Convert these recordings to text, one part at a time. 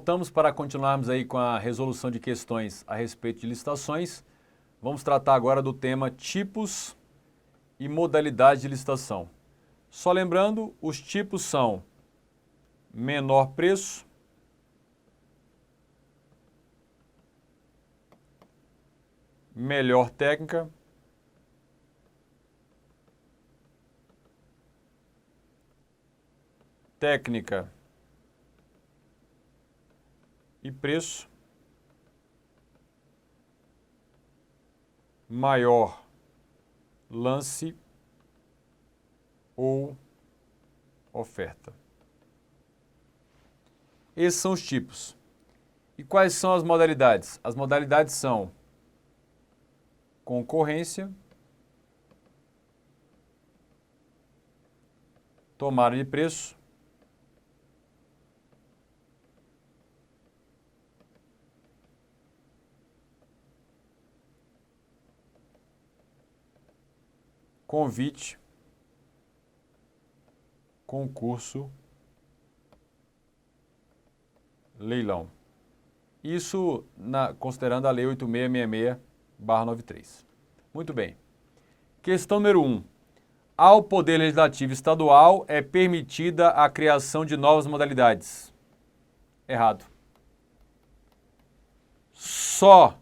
Voltamos para continuarmos aí com a resolução de questões a respeito de licitações. Vamos tratar agora do tema tipos e modalidades de licitação. Só lembrando, os tipos são menor preço, melhor técnica, técnica e preço, maior lance ou oferta. Esses são os tipos. E quais são as modalidades? As modalidades são concorrência, tomada de preço, convite, concurso, leilão. Isso considerando a Lei 8666/93. Muito bem. Questão número 1. Ao Poder Legislativo Estadual é permitida a criação de novas modalidades. Errado. Só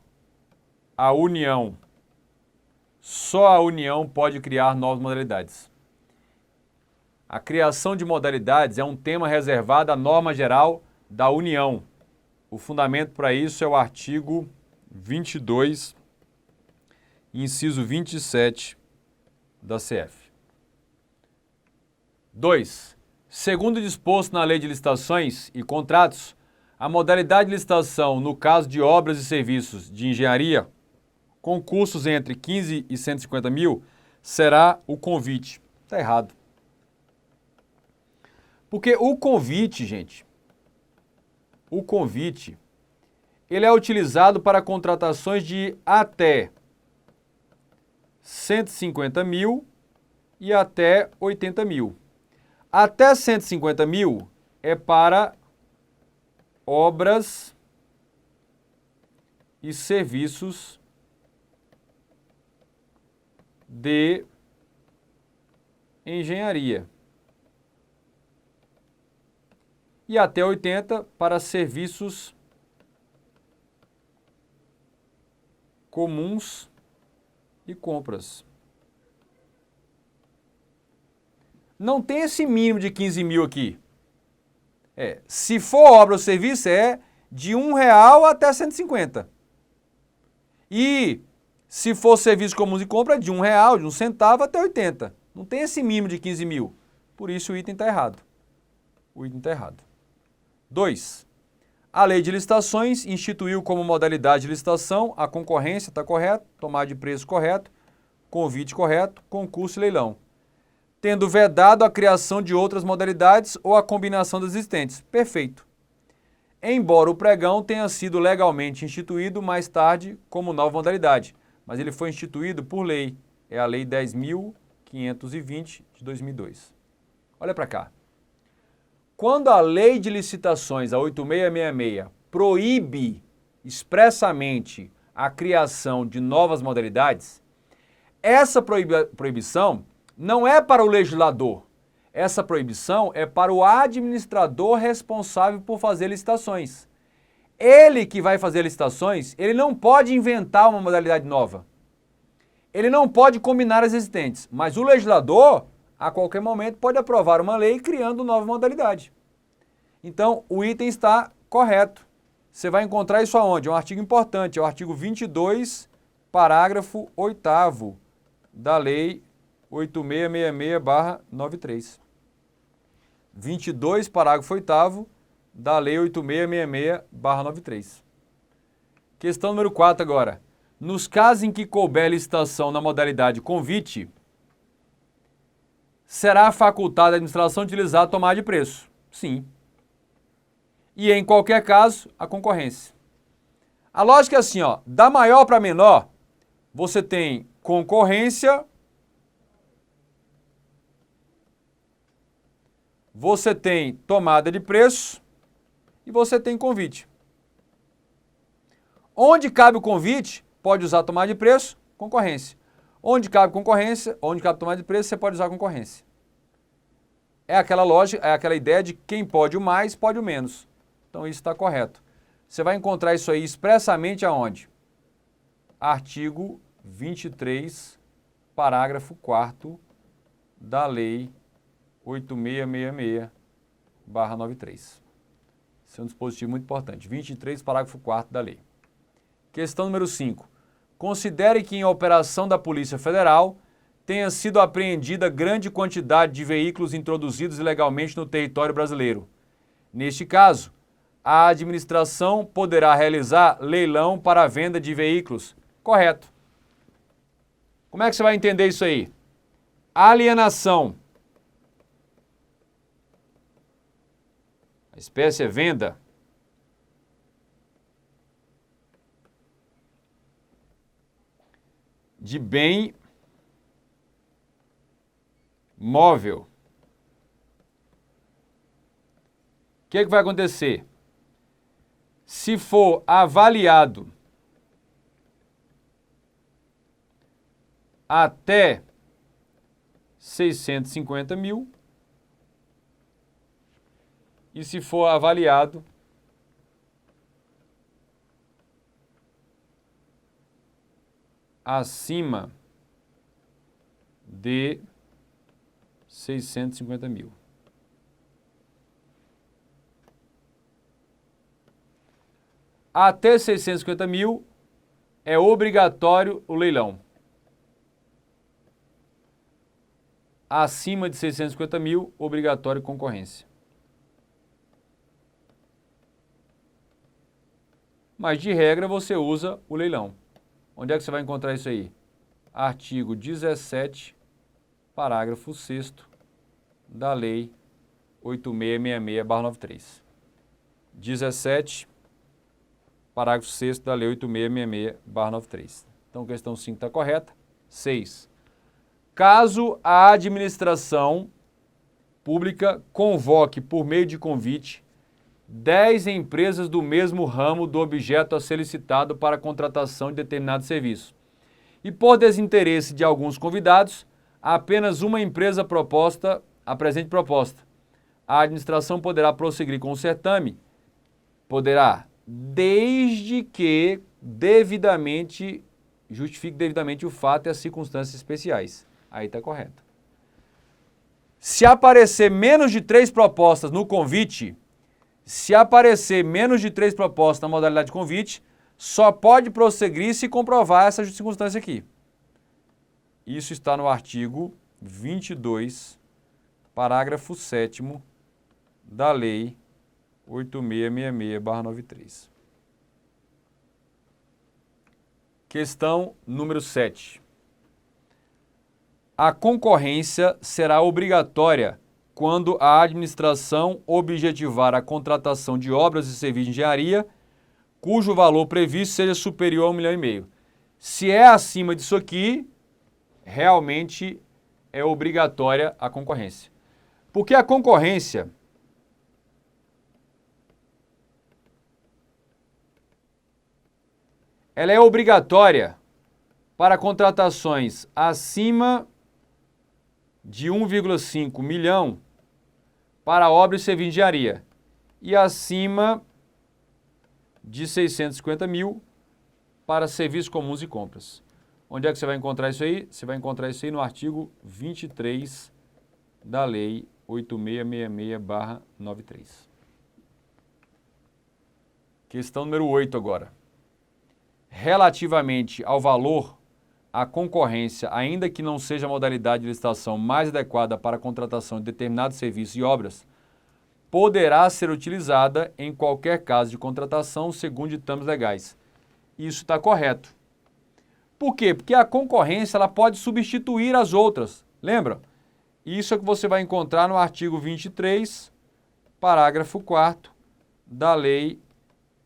a União pode criar novas modalidades. A criação de modalidades é um tema reservado à norma geral da União. O fundamento para isso é o artigo 22, inciso 27 da CF. 2. Segundo disposto na Lei de Licitações e Contratos, a modalidade de licitação no caso de obras e serviços de engenharia, concursos entre 15 e 150 mil, será o convite. Está errado. Porque o convite, gente, ele é utilizado para contratações de até 150 mil e até 80 mil. Até 150 mil é para obras e serviços de engenharia. E até 80 para serviços comuns e compras. Não tem esse mínimo de 15 mil aqui. Se for obra ou serviço, é de R$1 até 150. E se for serviço comuns e compra, é de R$1, de 1 centavo até 80. Não tem esse mínimo de 15 mil. Por isso o item está errado. 2. A Lei de Licitações instituiu como modalidade de licitação a concorrência, está correto, tomada de preço correto, convite correto, concurso e leilão, tendo vedado a criação de outras modalidades ou a combinação das existentes. Perfeito. Embora o pregão tenha sido legalmente instituído mais tarde como nova modalidade, mas ele foi instituído por lei, é a Lei 10.520 de 2002. Olha para cá. Quando a Lei de Licitações, a 8666, proíbe expressamente a criação de novas modalidades, essa proibição não é para o legislador. Essa proibição é para o administrador responsável por fazer licitações. Ele que vai fazer licitações, ele não pode inventar uma modalidade nova. Ele não pode combinar as existentes, mas o legislador, a qualquer momento, pode aprovar uma lei criando nova modalidade. Então, o item está correto. Você vai encontrar isso aonde? É um artigo importante, é o artigo 22, parágrafo 8º da Lei 8666/93. 22, parágrafo 8º da Lei 8666/93. Questão número 4 agora. Nos casos em que couber licitação na modalidade convite, será facultada a administração utilizar a tomada de preço? Sim. E em qualquer caso, a concorrência. A lógica é assim, ó, da maior para menor, você tem concorrência, você tem tomada de preço e você tem convite. Onde cabe o convite, pode usar tomada de preço, concorrência. Onde cabe concorrência, onde cabe tomada de preço, você pode usar concorrência. É aquela lógica, é aquela ideia de quem pode o mais, pode o menos. Então isso está correto. Você vai encontrar isso aí expressamente aonde? Artigo 23, parágrafo 4º da Lei 8666/93. Esse é um dispositivo muito importante. 23, parágrafo 4º da lei. Questão número 5. Considere que em operação da Polícia Federal tenha sido apreendida grande quantidade de veículos introduzidos ilegalmente no território brasileiro. Neste caso, a administração poderá realizar leilão para a venda de veículos. Correto. Como é que você vai entender isso aí? Alienação. A espécie é venda. De bem móvel. O que vai acontecer? Se for avaliado até 650 mil e se for avaliado acima de 650 mil. Até 650 mil é obrigatório o leilão. Acima de 650 mil, obrigatório concorrência. Mas de regra você usa o leilão. Onde é que você vai encontrar isso aí? Artigo 17, parágrafo 6º da Lei 8666/93. 17, parágrafo 6º da Lei 8666/93. Então, questão 5 está correta. 6. Caso a administração pública convoque por meio de convite 10 empresas do mesmo ramo do objeto a ser licitado para a contratação de determinado serviço, e por desinteresse de alguns convidados, apenas uma empresa apresente proposta, a administração poderá prosseguir com o certame, desde que justifique devidamente o fato e as circunstâncias especiais. Aí está correto. Se aparecer menos de 3 propostas no convite, se aparecer menos de 3 propostas na modalidade de convite, só pode prosseguir se comprovar essa circunstância aqui. Isso está no artigo 22, parágrafo 7º da Lei 8666/93. Questão número 7. A concorrência será obrigatória quando a administração objetivar a contratação de obras e serviços de engenharia cujo valor previsto seja superior a 1,5 milhão. Se é acima disso aqui, realmente é obrigatória a concorrência. Porque a concorrência ela é obrigatória para contratações acima de 1,5 milhão para obras e serviços de engenharia e acima de 650 mil para serviços comuns e compras. Onde é que você vai encontrar isso aí? Você vai encontrar isso aí no artigo 23 da Lei 8666/93. Questão número 8 agora. Relativamente ao valor, a concorrência, ainda que não seja a modalidade de licitação mais adequada para a contratação de determinados serviços e obras, poderá ser utilizada em qualquer caso de contratação segundo ditames legais. Isso está correto. Por quê? Porque a concorrência ela pode substituir as outras. Lembra? Isso é que você vai encontrar no artigo 23, parágrafo 4º da Lei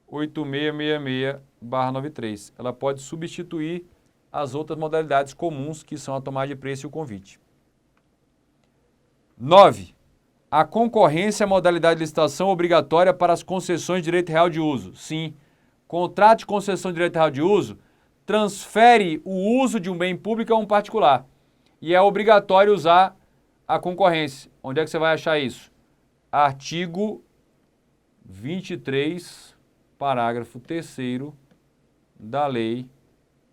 8666/93. Ela pode substituir as outras modalidades comuns, que são a tomada de preço e o convite. 9. A concorrência é a modalidade de licitação obrigatória para as concessões de direito real de uso. Sim. Contrato de concessão de direito real de uso transfere o uso de um bem público a um particular. E é obrigatório usar a concorrência. Onde é que você vai achar isso? Artigo 23, parágrafo 3º da Lei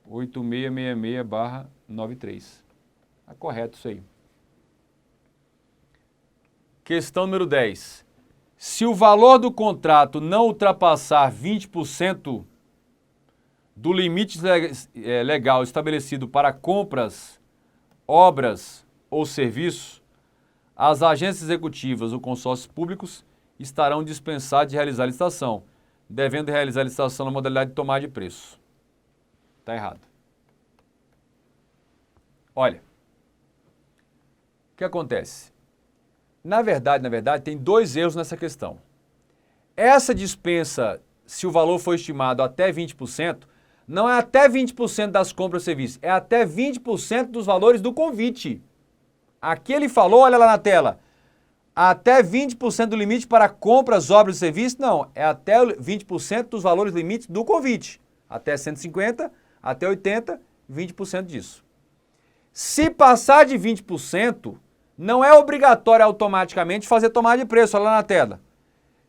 8666/93. Tá correto isso aí. Questão número 10. Se o valor do contrato não ultrapassar 20% do limite legal estabelecido para compras, obras ou serviços, as agências executivas ou consórcios públicos estarão dispensados de realizar a licitação, devendo realizar a licitação na modalidade de tomada de preço. Está errado. Olha, o que acontece? Na verdade, tem dois erros nessa questão. Essa dispensa, se o valor for estimado até 20%, não é até 20% das compras ou serviços, é até 20% dos valores do convite. Aqui ele falou, olha lá na tela, até 20% do limite para compras, obras e serviços, não, é até 20% dos valores limites do convite. Até 150, até 80, 20% disso. Se passar de 20%, não é obrigatório automaticamente fazer tomada de preço, olha lá na tela.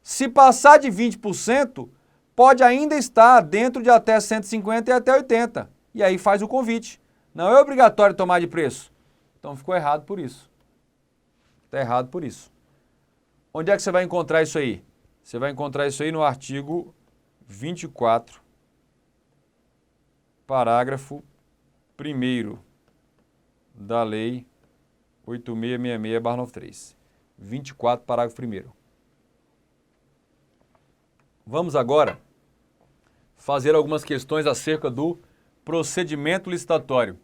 Se passar de 20%, pode ainda estar dentro de até 150 e até 80. E aí faz o convite. Não é obrigatório tomar de preço. Então ficou errado por isso. Está errado por isso. Onde é que você vai encontrar isso aí? Você vai encontrar isso aí no artigo 24, parágrafo 1º da Lei 8666/93. 24, parágrafo 1º. Vamos agora fazer algumas questões acerca do procedimento licitatório.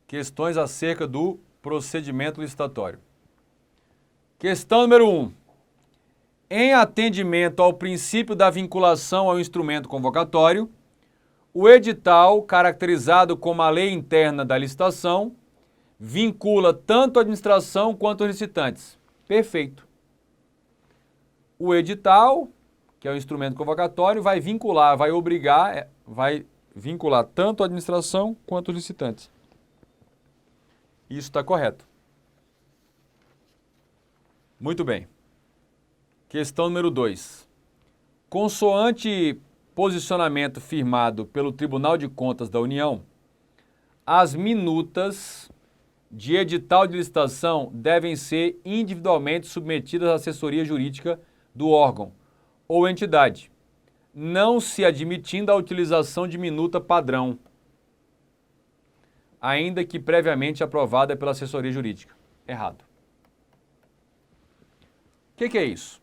Questões acerca do procedimento licitatório. Questão número 1. Em atendimento ao princípio da vinculação ao instrumento convocatório, o edital, caracterizado como a lei interna da licitação, vincula tanto a administração quanto os licitantes. Perfeito. O edital, que é o instrumento convocatório, vai vincular, vai obrigar, vai vincular tanto a administração quanto os licitantes. Isso está correto. Muito bem. Questão número 2. Consoante posicionamento firmado pelo Tribunal de Contas da União, as minutas de edital de licitação devem ser individualmente submetidas à assessoria jurídica do órgão ou entidade, não se admitindo a utilização de minuta padrão, ainda que previamente aprovada pela assessoria jurídica. Errado. O que é isso?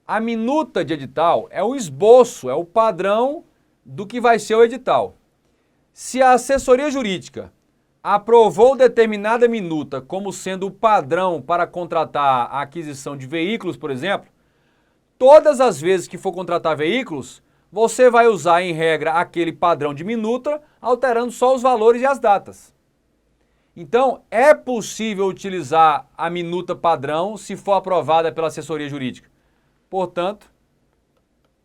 A minuta de edital é o esboço, é o padrão do que vai ser o edital. Se a assessoria jurídica aprovou determinada minuta como sendo o padrão para contratar a aquisição de veículos, por exemplo, todas as vezes que for contratar veículos, você vai usar em regra aquele padrão de minuta, alterando só os valores e as datas. Então, é possível utilizar a minuta padrão se for aprovada pela assessoria jurídica. Portanto,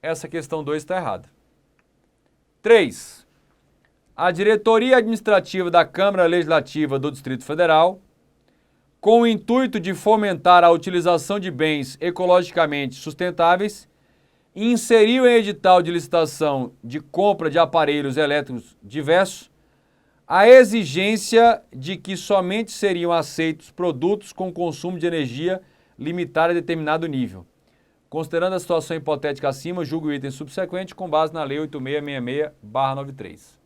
essa questão 2 está errada. 3. A diretoria administrativa da Câmara Legislativa do Distrito Federal, com o intuito de fomentar a utilização de bens ecologicamente sustentáveis, inseriu em edital de licitação de compra de aparelhos elétricos diversos a exigência de que somente seriam aceitos produtos com consumo de energia limitado a determinado nível. Considerando a situação hipotética acima, julgo o item subsequente com base na Lei 8666/93.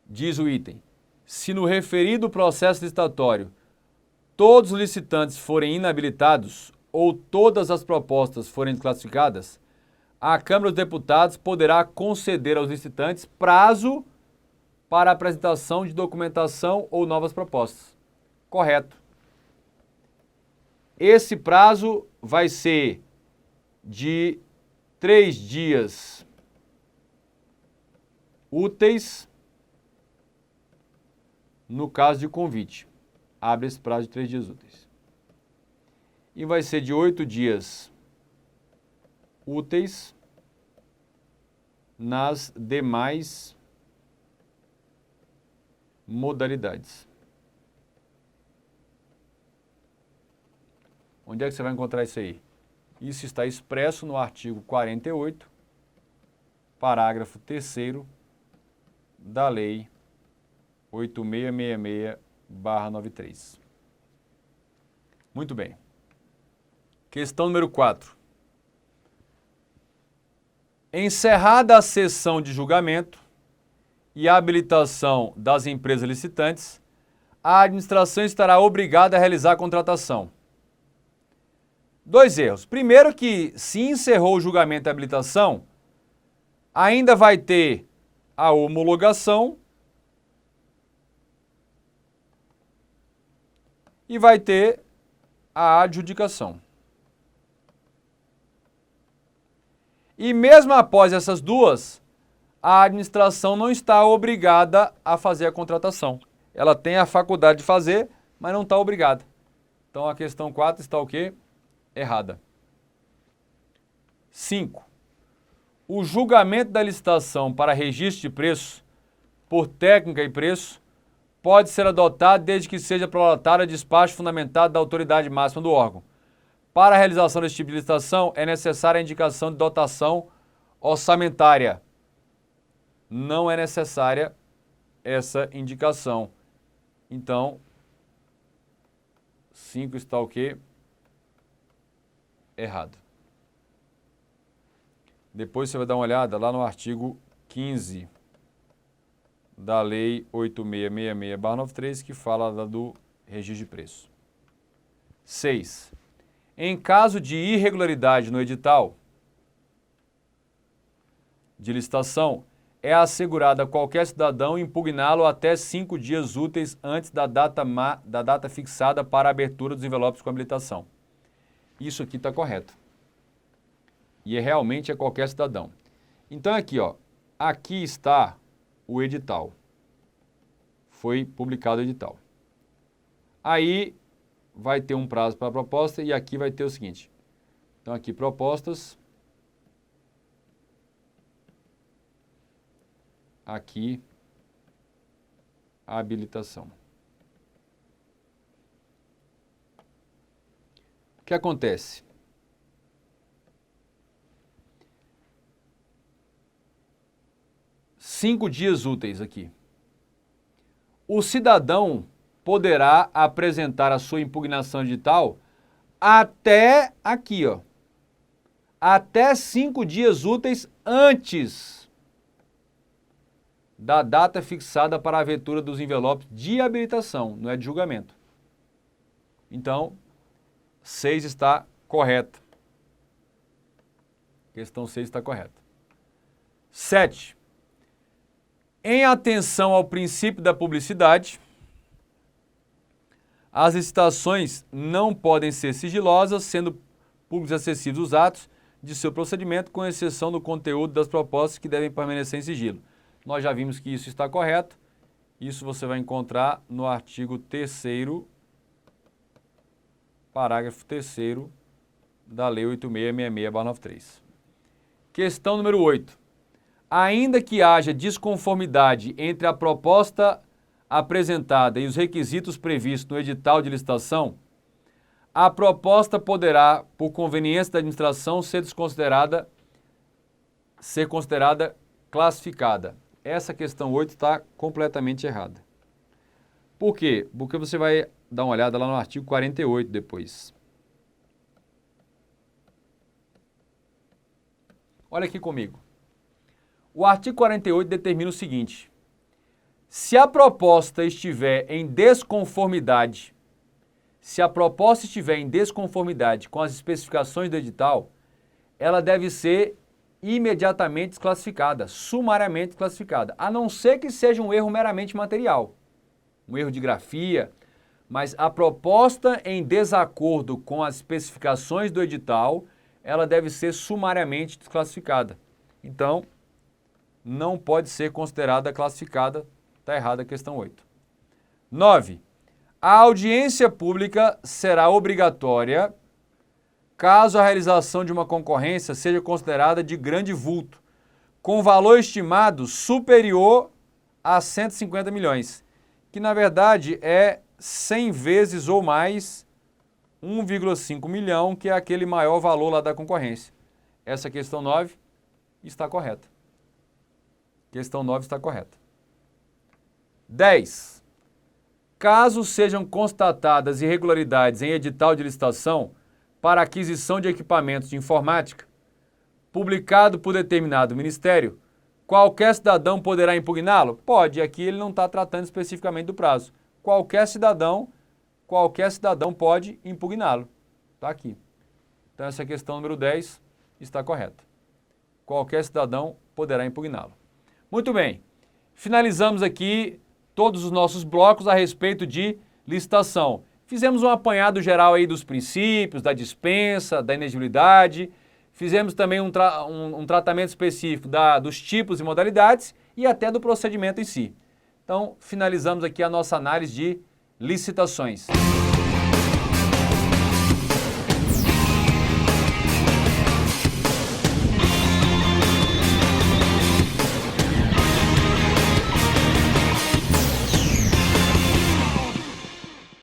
Diz o item: se no referido processo licitatório todos os licitantes forem inabilitados ou todas as propostas forem desclassificadas, a Câmara dos Deputados poderá conceder aos licitantes prazo para a apresentação de documentação ou novas propostas. Correto. Esse prazo vai ser de 3 dias úteis no caso de convite. Abre esse prazo de 3 dias úteis. e vai ser de 8 dias úteis nas demais modalidades. Onde é que você vai encontrar isso aí? Isso está expresso no artigo 48, parágrafo 3º da Lei 8666/93. Muito bem. Questão número 4. Encerrada a sessão de julgamento e a habilitação das empresas licitantes, a administração estará obrigada a realizar a contratação. 2 erros. Primeiro que, se encerrou o julgamento e a habilitação, ainda vai ter a homologação e vai ter a adjudicação. E mesmo após essas duas, a administração não está obrigada a fazer a contratação. Ela tem a faculdade de fazer, mas não está obrigada. Então a questão 4 está o quê? Errada. 5. O julgamento da licitação para registro de preço, por técnica e preço, pode ser adotado desde que seja prolatário despacho fundamentado da autoridade máxima do órgão. Para a realização desse tipo de licitação, é necessária a indicação de dotação orçamentária. Não é necessária essa indicação. Então, 5 está o quê? Errado. Depois você vai dar uma olhada lá no artigo 15 da Lei 8666/93, que fala do registro de preço. 6. Em caso de irregularidade no edital de licitação, é assegurada a qualquer cidadão impugná-lo até 5 dias úteis antes da data fixada para a abertura dos envelopes com habilitação. Isso aqui está correto. E realmente é qualquer cidadão. Então aqui, ó, aqui está o edital. Foi publicado o edital. Aí vai ter um prazo para a proposta e aqui vai ter o seguinte. Então aqui propostas. Aqui a habilitação. O que acontece? Cinco dias úteis aqui. O cidadão poderá apresentar a sua impugnação edital até aqui, ó. Até 5 dias úteis antes da data fixada para a abertura dos envelopes de habilitação, não é de julgamento. Então, 6 está correta. Questão 6 está correta. 7. Em atenção ao princípio da publicidade, as licitações não podem ser sigilosas, sendo públicos e acessíveis os atos de seu procedimento, com exceção do conteúdo das propostas que devem permanecer em sigilo. Nós já vimos que isso está correto. Isso você vai encontrar no artigo 3º, parágrafo 3º da Lei 8666/93. Questão número 8. Ainda que haja desconformidade entre a proposta apresentada e os requisitos previstos no edital de licitação, a proposta poderá, por conveniência da administração, ser considerada classificada. Essa questão 8 está completamente errada. Por quê? Porque você vai dar uma olhada lá no artigo 48 depois. Olha aqui comigo. O artigo 48 determina o seguinte: se a proposta estiver em desconformidade, com as especificações do edital, ela deve ser imediatamente desclassificada, sumariamente desclassificada, a não ser que seja um erro meramente material, um erro de grafia, mas a proposta em desacordo com as especificações do edital, ela deve ser sumariamente desclassificada. Então, não pode ser considerada classificada. Está errada a questão 8. 9. A audiência pública será obrigatória caso a realização de uma concorrência seja considerada de grande vulto, com valor estimado superior a 150 milhões, que na verdade é 100 vezes ou mais 1,5 milhão, que é aquele maior valor lá da concorrência. Essa questão 9 está correta. Questão 9 está correta. 10. Caso sejam constatadas irregularidades em edital de licitação para aquisição de equipamentos de informática, publicado por determinado ministério, qualquer cidadão poderá impugná-lo? Pode, aqui ele não está tratando especificamente do prazo. Qualquer cidadão pode impugná-lo. Está aqui. Então essa questão número 10 está correta. Qualquer cidadão poderá impugná-lo. Muito bem. Finalizamos aqui todos os nossos blocos a respeito de licitação. Fizemos um apanhado geral aí dos princípios, da dispensa, da inexigibilidade. Fizemos também um tratamento específico dos tipos e modalidades e até do procedimento em si. Então, finalizamos aqui a nossa análise de licitações.